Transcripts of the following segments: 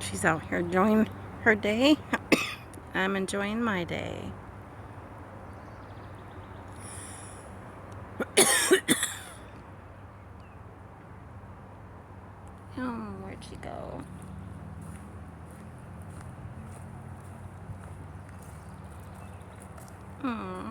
She's out here enjoying her day. I'm enjoying my day. Oh, where'd she go? Hmm.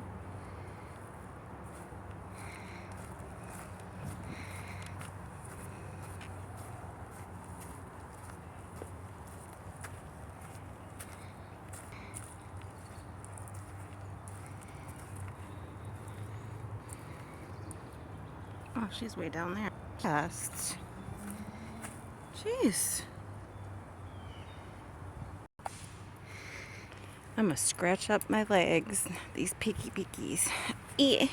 Oh, she's way down there. Just. Jeez. I'm gonna scratch up my legs. These peaky peekies. Yeah.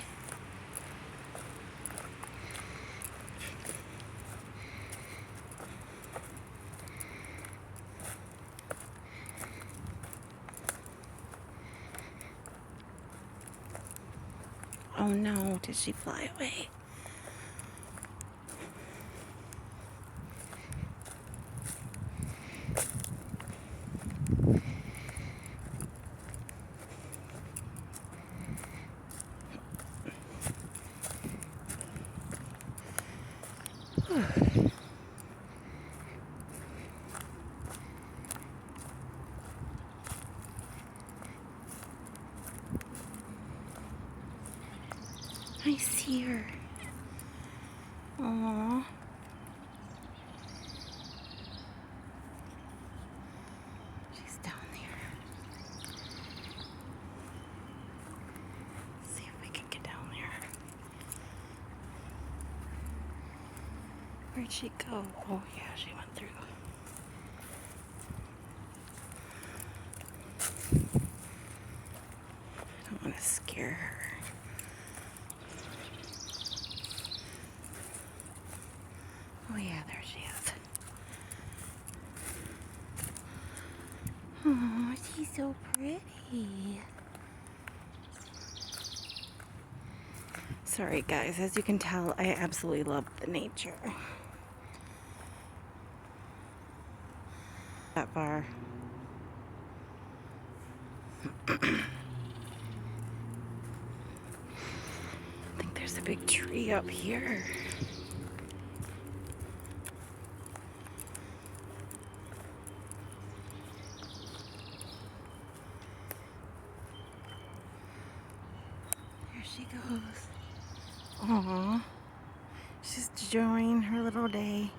Oh no, did she fly away? I see her. Aww. She's down there. Let's see if we can get down there. Where'd she go? Oh yeah, she went through. I don't want to scare her. Oh yeah, there she is. Oh, she's so pretty. Sorry guys, as you can tell, I absolutely love the nature. That far. I think there's a big tree up here. There she goes. Aww. She's enjoying her little day.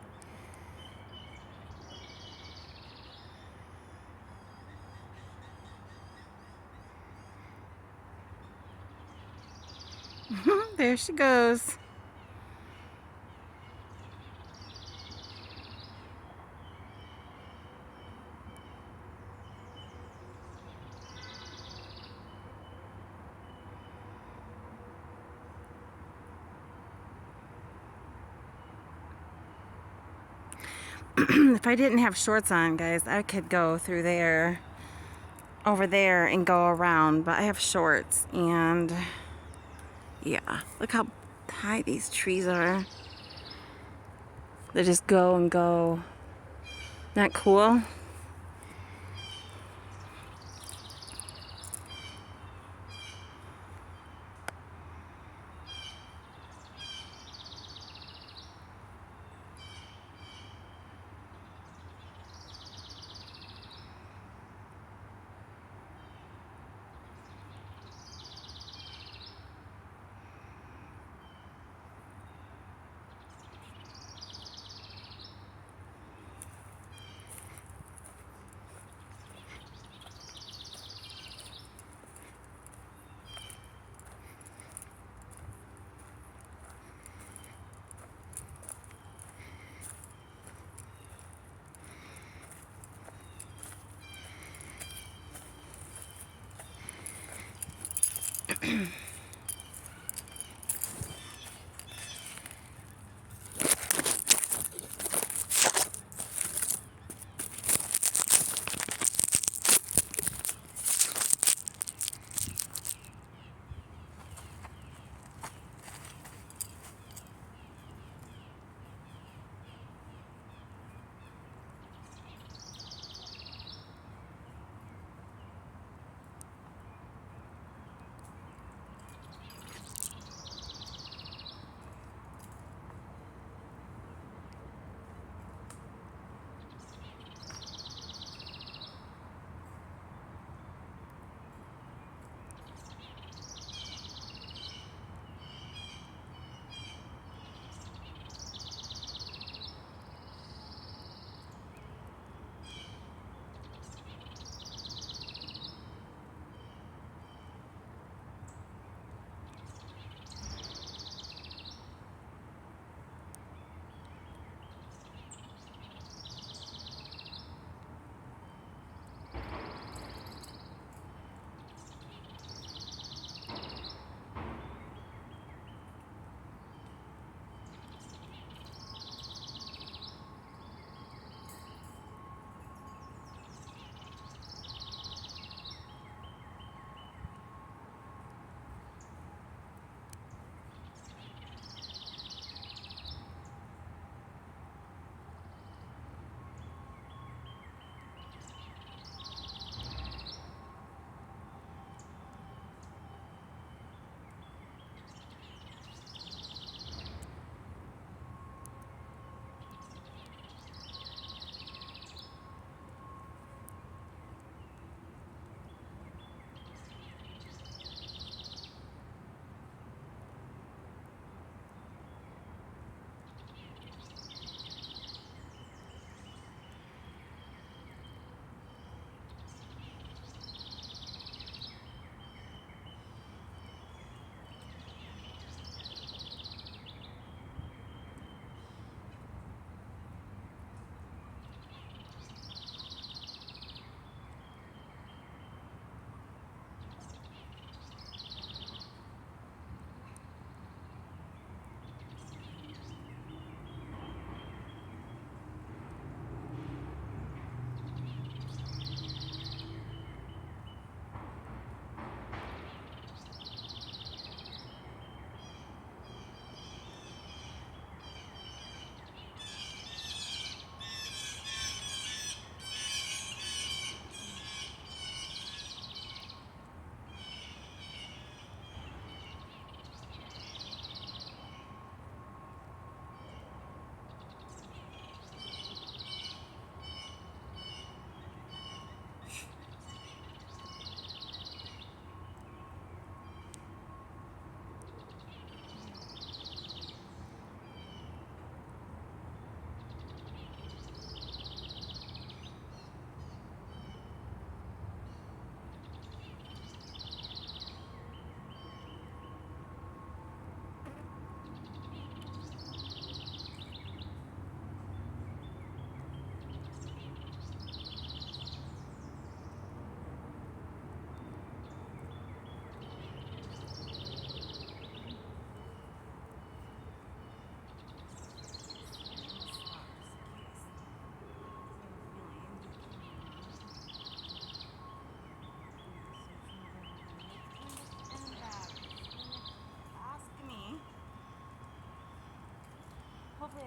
There she goes. If I didn't have shorts on, guys, I could go through there, over there, and go around. But I have shorts, and yeah, look how high these trees are. They just go and go. Not cool?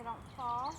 don't fall.